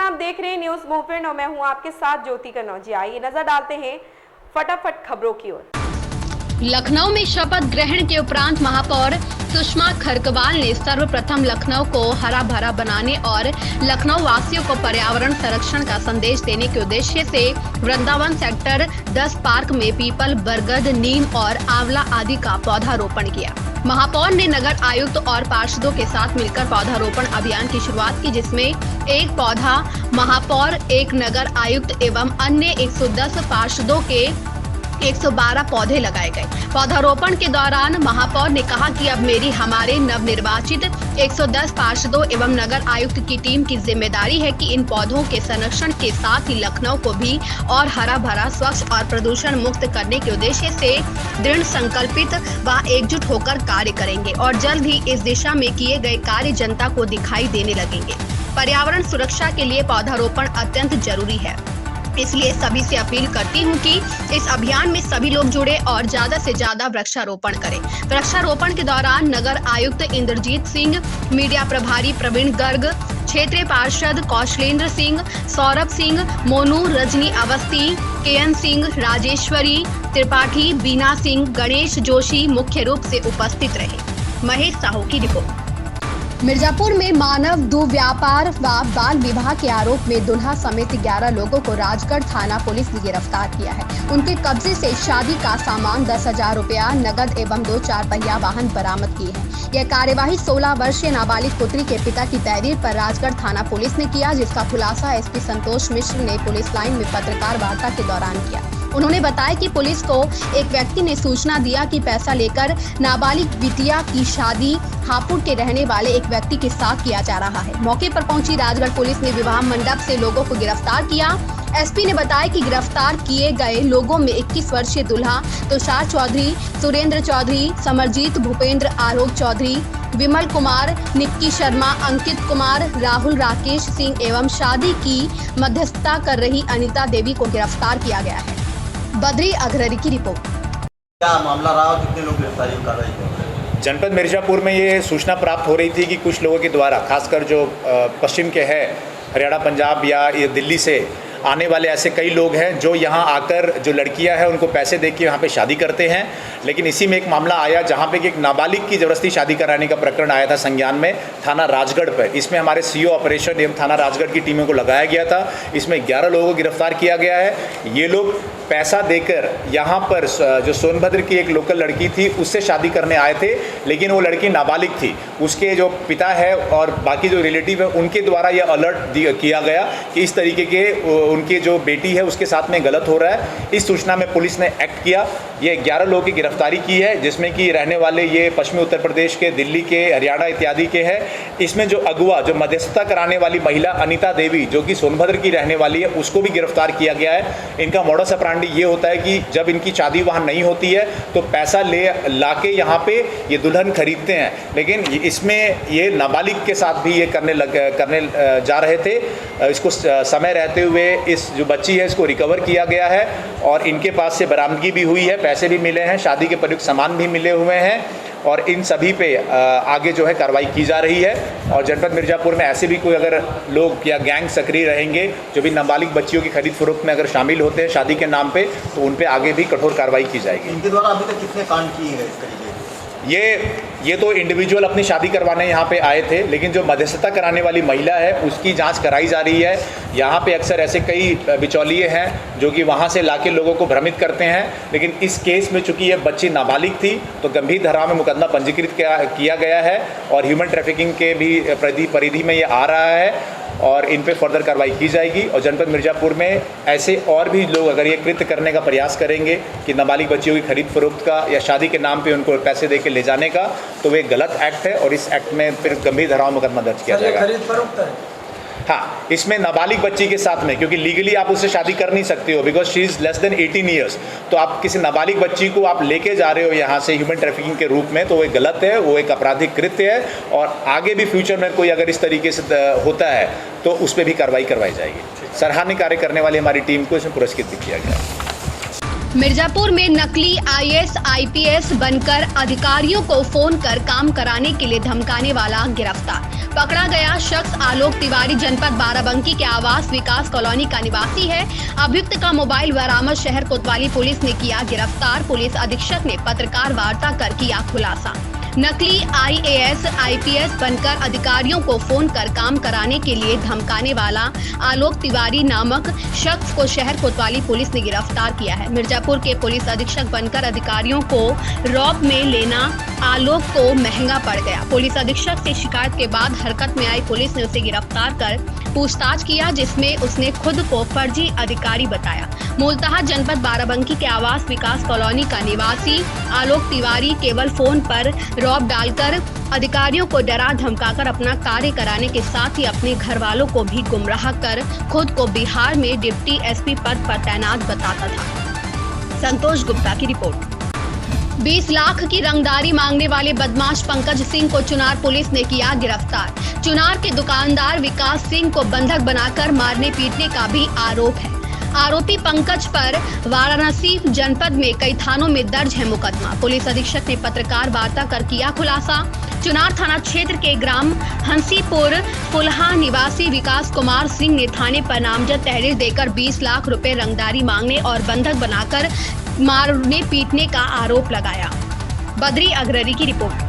आप देख रहे हैं न्यूज मूवमेंट और मैं हूं आपके साथ ज्योति कनौजिया। आइए नजर डालते हैं फटाफट खबरों की ओर। लखनऊ में शपथ ग्रहण के उपरांत महापौर सुषमा खरकवाल ने सर्वप्रथम लखनऊ को हरा भरा बनाने और लखनऊ वासियों को पर्यावरण संरक्षण का संदेश देने के उद्देश्य से वृंदावन सेक्टर 10 पार्क में पीपल, बरगद, नीम और आंवला आदि का पौधारोपण किया। महापौर ने नगर आयुक्त और पार्षदों के साथ मिलकर पौधारोपण अभियान की शुरुआत की, जिसमें एक पौधा महापौर, एक नगर आयुक्त एवं अन्य 110 पार्षदों के 112 पौधे लगाए गए। पौधारोपण के दौरान महापौर ने कहा कि अब मेरी हमारे नवनिर्वाचित 110 पार्षदों एवं नगर आयुक्त की टीम की जिम्मेदारी है कि इन पौधों के संरक्षण के साथ ही लखनऊ को भी और हरा भरा, स्वच्छ और प्रदूषण मुक्त करने के उद्देश्य से दृढ़ संकल्पित व एकजुट होकर कार्य करेंगे और जल्द ही इस दिशा में किए गए कार्य जनता को दिखाई देने लगेंगे। पर्यावरण सुरक्षा के लिए पौधारोपण अत्यंत जरूरी है, इसलिए सभी से अपील करती हूं कि इस अभियान में सभी लोग जुड़े और ज्यादा से ज्यादा वृक्षारोपण करें। वृक्षारोपण के दौरान नगर आयुक्त इंद्रजीत सिंह, मीडिया प्रभारी प्रवीण गर्ग, क्षेत्रीय पार्षद कौशलेंद्र सिंह, सौरभ सिंह, मोनू, रजनी अवस्थी, केएन सिंह, राजेश्वरी त्रिपाठी, बीना सिंह, गणेश जोशी मुख्य रूप से उपस्थित रहे। महेश साहू की रिपोर्ट। मिर्जापुर में मानव दुर्व्यापार व बाल विवाह के आरोप में दुल्हा समेत 11 लोगों को राजगढ़ थाना पुलिस ने गिरफ्तार किया है। उनके कब्जे से शादी का सामान, 10,000 रुपया नगद एवं 2 4 पहिया वाहन बरामद किए हैं। यह कार्यवाही 16 वर्षीय नाबालिग पुत्री के पिता की तहरीर पर राजगढ़ थाना पुलिस ने किया, जिसका खुलासा एसपी संतोष मिश्र ने पुलिस लाइन में पत्रकार वार्ता के दौरान किया। उन्होंने बताया कि पुलिस को एक व्यक्ति ने सूचना दिया कि पैसा लेकर नाबालिग बिटिया की शादी हापुड़ के रहने वाले एक व्यक्ति के साथ किया जा रहा है। मौके पर पहुंची राजगढ़ पुलिस ने विवाह मंडप से लोगों को गिरफ्तार किया। एसपी ने बताया कि गिरफ्तार किए गए लोगों में 21 वर्षीय दुल्हा तुषार चौधरी, सुरेंद्र चौधरी, समरजीत भूपेंद्र आरोग चौधरी, विमल कुमार, निक्की शर्मा, अंकित कुमार, राहुल राकेश सिंह एवं शादी की मध्यस्थता कर रही अनिता देवी को गिरफ्तार किया गया है। बद्री अग्ररी की रिपोर्ट। क्या मामला रहा, कितने लोग गिरफ्तारी कर रहे हैं? जनपद मिर्जापुर में ये सूचना प्राप्त हो रही थी कि कुछ लोगों के द्वारा, खासकर जो पश्चिम के हैं, हरियाणा, पंजाब या ये दिल्ली से आने वाले ऐसे कई लोग हैं जो यहाँ आकर जो लड़कियां हैं उनको पैसे देके यहाँ पे शादी करते हैं। लेकिन इसी में एक मामला आया जहाँ पे कि एक नाबालिग की ज़बरदस्ती शादी कराने का प्रकरण आया था संज्ञान में थाना राजगढ़ पर। इसमें हमारे सीओ ऑपरेशन एवं थाना राजगढ़ की टीमों को लगाया गया था। इसमें 11 लोगों को गिरफ्तार किया गया है। ये लोग पैसा देकर यहाँ पर जो सोनभद्र की एक लोकल लड़की थी उससे शादी करने आए थे, लेकिन वो लड़की नाबालिग थी। उसके जो पिता है और बाकी जो रिलेटिव है उनके द्वारा यह अलर्ट किया गया कि इस तरीके के उनकी जो बेटी है उसके साथ में गलत हो रहा है। इस सूचना में पुलिस ने एक्ट किया। ये 11 लोगों की गिरफ्तारी की है, जिसमें कि रहने वाले ये पश्चिमी उत्तर प्रदेश के, दिल्ली के, हरियाणा इत्यादि के हैं। इसमें जो अगुआ, जो मध्यस्थता कराने वाली महिला अनिता देवी जो कि सोनभद्र की रहने वाली है, उसको भी गिरफ्तार किया गया है। इनका मॉडस ऑपरेंडी ये होता है कि जब इनकी शादी वहाँ नहीं होती है तो पैसा ला के यहाँ पे ये दुल्हन खरीदते हैं, लेकिन इसमें ये नाबालिग के साथ भी ये करने जा रहे थे। इसको समय रहते हुए इस जो बच्ची है इसको रिकवर किया गया है और इनके पास से बरामदगी भी हुई है, पैसे भी मिले हैं, शादी के प्रयुक्त सामान भी मिले हुए हैं और इन सभी पे आगे जो है कार्रवाई की जा रही है। और जनपद मिर्जापुर में ऐसे भी कोई अगर लोग या गैंग सक्रिय रहेंगे जो भी नाबालिग बच्चियों की खरीद फरोख्त में अगर शामिल होते हैं शादी के नाम पे, तो उन पे आगे भी कठोर कार्रवाई की जाएगी। इनके द्वारा अभी तक कितने कांड किए हैं इस तरीके? ये तो इंडिविजुअल अपनी शादी करवाने यहाँ पे आए थे, लेकिन जो मध्यस्थता कराने वाली महिला है उसकी जांच कराई जा रही है। यहाँ पे अक्सर ऐसे कई बिचौलिए हैं जो कि वहाँ से लाके लोगों को भ्रमित करते हैं, लेकिन इस केस में चूंकि ये बच्ची नाबालिग थी तो गंभीर धारा में मुकदमा पंजीकृत किया गया है और ह्यूमन ट्रैफिकिंग के भी परिधि में ये आ रहा है और इन पे फर्दर कार्रवाई की जाएगी। और जनपद मिर्जापुर में ऐसे और भी लोग अगर ये कृत्य करने का प्रयास करेंगे कि नाबालिग बच्चियों की खरीद फरोख्त का या शादी के नाम पे उनको पैसे दे के ले जाने का, तो वे गलत एक्ट है और इस एक्ट में फिर गंभीर धाराओं में मुकदमा दर्ज किया जाएगा। खरीद फरोख्त है? हाँ, इसमें नाबालिग बच्ची के साथ में, क्योंकि लीगली आप उससे शादी कर नहीं सकते हो because she is less than 18 years, तो आप किसी नाबालिग बच्ची को आप लेके जा रहे हो यहाँ से ह्यूमन ट्रैफिकिंग के रूप में, तो वो गलत है, वो एक आपराधिक कृत्य है और आगे भी फ्यूचर में कोई अगर इस तरीके से होता है तो उस पर भी कार्रवाई करवाई जाएगी। सराहनीय कार्य करने वाली हमारी टीम को इसमें पुरस्कृत भी किया गया। मिर्जापुर में नकली आईएएस आईपीएस बनकर अधिकारियों को फोन कर काम कराने के लिए धमकाने वाला गिरफ्तार। पकड़ा गया शख्स आलोक तिवारी जनपद बाराबंकी के आवास विकास कॉलोनी का निवासी है। अभियुक्त का मोबाइल बरामद शहर कोतवाली पुलिस ने किया गिरफ्तार। पुलिस अधीक्षक ने पत्रकार वार्ता कर किया खुलासा। नकली आईएएस आईपीएस बनकर अधिकारियों को फोन कर काम कराने के लिए धमकाने वाला आलोक तिवारी नामक शख्स को शहर कोतवाली पुलिस ने गिरफ्तार किया है। मिर्जापुर के पुलिस अधीक्षक बनकर अधिकारियों को रौब में लेना आलोक को महंगा पड़ गया। पुलिस अधीक्षक से शिकायत के बाद हरकत में आई पुलिस ने उसे गिरफ्तार कर पूछताछ किया, जिसमें उसने खुद को फर्जी अधिकारी बताया। मूलतः जनपद बाराबंकी के आवास विकास कॉलोनी का निवासी आलोक तिवारी केवल फोन पर रौब डालकर अधिकारियों को डरा धमकाकर अपना कार्य कराने के साथ ही अपने घर वालों को भी गुमराह कर खुद को बिहार में डिप्टी एसपी पद पर तैनात बताता था। संतोष गुप्ता की रिपोर्ट। 20 लाख की रंगदारी मांगने वाले बदमाश पंकज सिंह को चुनार पुलिस ने किया गिरफ्तार। चुनार के दुकानदार विकास सिंह को बंधक बनाकर मारने पीटने का भी आरोप है। आरोपी पंकज पर वाराणसी जनपद में कई थानों में दर्ज है मुकदमा। पुलिस अधीक्षक ने पत्रकार वार्ता कर किया खुलासा। चुनार थाना क्षेत्र के ग्राम हंसीपुर फुलहा निवासी विकास कुमार सिंह ने थाने पर नामजद तहरीर देकर 20 लाख रुपए रंगदारी मांगने और बंधक बनाकर मारने पीटने का आरोप लगाया। बद्री अग्ररी की रिपोर्ट।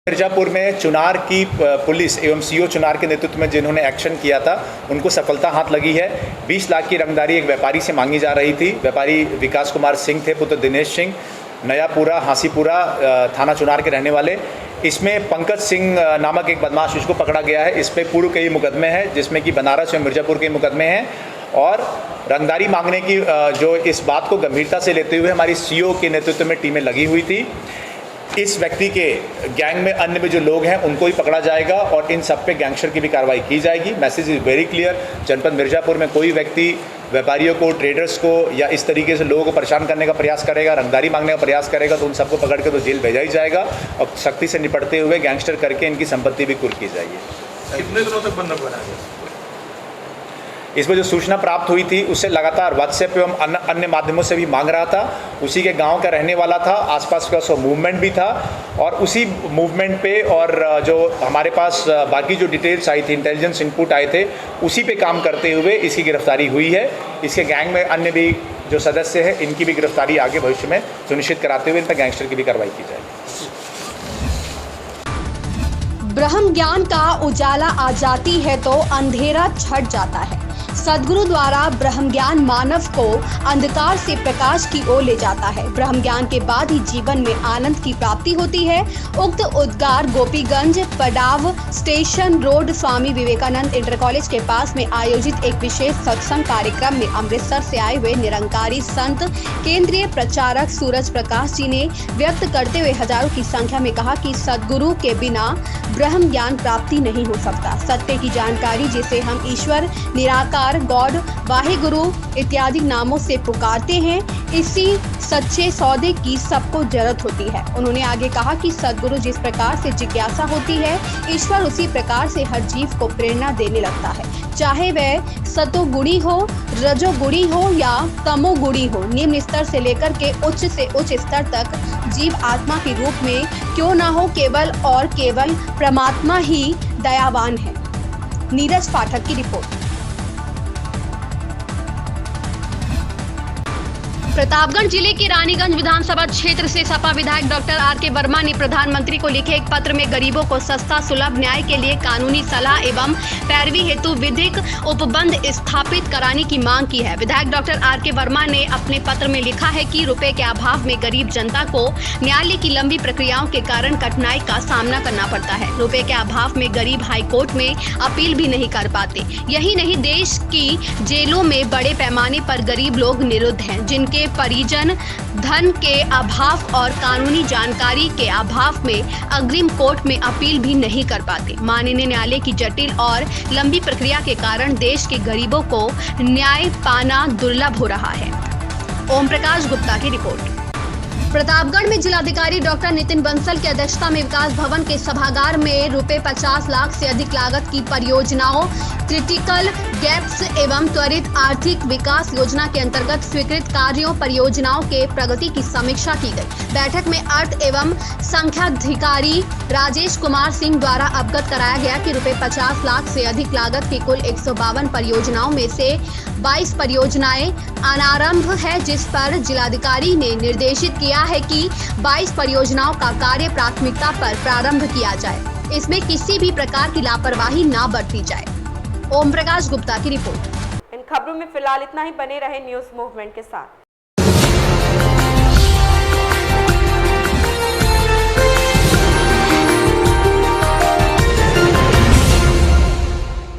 मिर्जापुर में चुनार की पुलिस एवं सीओ चुनार के नेतृत्व में जिन्होंने एक्शन किया था उनको सफलता हाथ लगी है। 20 लाख की रंगदारी एक व्यापारी से मांगी जा रही थी। व्यापारी विकास कुमार सिंह थे, पुत्र दिनेश सिंह, नयापुरा हांसीपुरा थाना चुनार के रहने वाले। इसमें पंकज सिंह नामक एक बदमाश उसको पकड़ा गया है। इस पर पूर्व कई मुकदमे हैं, जिसमें कि बनारस और मिर्जापुर के मुकदमे हैं। और रंगदारी मांगने की जो इस बात को गंभीरता से लेते हुए हमारी सीओ के नेतृत्व में टीमें लगी हुई थी। इस व्यक्ति के गैंग में अन्य भी जो लोग हैं उनको भी पकड़ा जाएगा और इन सब पे गैंगस्टर की भी कार्रवाई की जाएगी। Message is very clear. जनपद मिर्जापुर में कोई व्यक्ति व्यापारियों को, ट्रेडर्स को या इस तरीके से लोगों को परेशान करने का प्रयास करेगा, रंगदारी मांगने का प्रयास करेगा तो उन सबको पकड़ के तो जेल भेजा ही जाएगा और सख्ती से निपटते हुए गैंगस्टर करके इनकी संपत्ति भी कुर्क की जाएगी। कितने दिनों तक बंधक बना गया? इसमें जो सूचना प्राप्त हुई थी उससे लगातार व्हाट्सएप एवं अन्य माध्यमों से भी मांग रहा था। उसी के गांव का रहने वाला था, आसपास का सो मूवमेंट भी था और उसी मूवमेंट पे और जो हमारे पास बाकी जो डिटेल्स आई थी, इंटेलिजेंस इनपुट आए थे, उसी पे काम करते हुए इसकी गिरफ्तारी हुई है। इसके गैंग में अन्य भी जो सदस्य हैं इनकी भी गिरफ्तारी आगे भविष्य में सुनिश्चित कराते हुए इन पर गैंगस्टर की भी कार्रवाई की जाएगी। ब्रह्म ज्ञान का उजाला आ जाती है तो अंधेरा छट जाता है। सद्गुरु द्वारा ब्रह्म ज्ञान मानव को अंधकार से प्रकाश की ओर ले जाता है। ब्रह्म ज्ञान के बाद ही जीवन में आनंद की प्राप्ति होती है। उक्त उद्गार गोपीगंज पड़ाव station road Swami Vivekananda inter college के पास में आयोजित एक विशेष सत्संग कार्यक्रम में अमृतसर से आए हुए निरंकारी संत केंद्रीय प्रचारक सूरज प्रकाश जी ने व्यक्त करते हुए हजारों की संख्या में कहा कि सद्गुरु के बिना ब्रह्म ज्ञान प्राप्ति नहीं हो सकता। सत्य की जानकारी जिसे हम ईश्वर, निराकार, गॉड, वाहिगुरु इत्यादि नामों से पुकारते हैं, इसी सच्चे सौदे की सबको जरूरत होती है। उन्होंने आगे कहा कि सद्गुरु जिस प्रकार से जिज्ञासा होती है, ईश्वर उसी प्रकार से हर जीव को प्रेरणा देने लगता है, चाहे वह सतोगुणी हो, रजोगुणी हो या तमोगुणी हो। निम्न स्तर से लेकर के उच्च से उच्च स्तर तक जीव आत्मा के रूप में क्यों ना हो, केवल और केवल परमात्मा ही दयावान है। नीरज पाठक की रिपोर्ट। प्रतापगढ़ जिले के रानीगंज विधानसभा क्षेत्र से सपा विधायक डॉक्टर आर.के. वर्मा ने प्रधानमंत्री को लिखे एक पत्र में गरीबों को सस्ता सुलभ न्याय के लिए कानूनी सलाह एवं पैरवी हेतु विधिक उपबंध स्थापित कराने की मांग की है। विधायक डॉक्टर आर.के. वर्मा ने अपने पत्र में लिखा है कि रुपए के अभाव में गरीब जनता को न्यायालय की लंबी प्रक्रियाओं के कारण कठिनाई का सामना करना पड़ता है। रुपए के अभाव में गरीब हाईकोर्ट में अपील भी नहीं कर पाते। यही नहीं, देश की जेलों में बड़े पैमाने पर गरीब लोग निरुद्ध हैं, जिनके परिजन धन के अभाव और कानूनी जानकारी के अभाव में अग्रिम कोर्ट में अपील भी नहीं कर पाते। माननीय न्यायालय की जटिल और लंबी प्रक्रिया के कारण देश के गरीबों को न्याय पाना दुर्लभ हो रहा है। ओम प्रकाश गुप्ता की रिपोर्ट। प्रतापगढ़ में जिलाधिकारी डॉक्टर नितिन बंसल की अध्यक्षता में विकास भवन के सभागार में रुपए 50 लाख से अधिक लागत की परियोजनाओं, क्रिटिकल गैप्स एवं त्वरित आर्थिक विकास योजना के अंतर्गत स्वीकृत कार्यों परियोजनाओं के प्रगति की समीक्षा की गई। बैठक में अर्थ एवं संख्याधिकारी राजेश कुमार सिंह द्वारा अवगत कराया गया कि रुपए 50 लाख से अधिक लागत की कुल 152 परियोजनाओं में से 22 परियोजनाएं अनारंभ है, जिस पर जिलाधिकारी ने निर्देशित किया है कि 22 परियोजनाओं का कार्य प्राथमिकता पर प्रारंभ किया जाए। इसमें किसी भी प्रकार की लापरवाही न बरती जाए। ओम प्रकाश गुप्ता की रिपोर्ट। इन खबरों में फिलहाल इतना ही। बने रहे न्यूज़ मूवमेंट के साथ।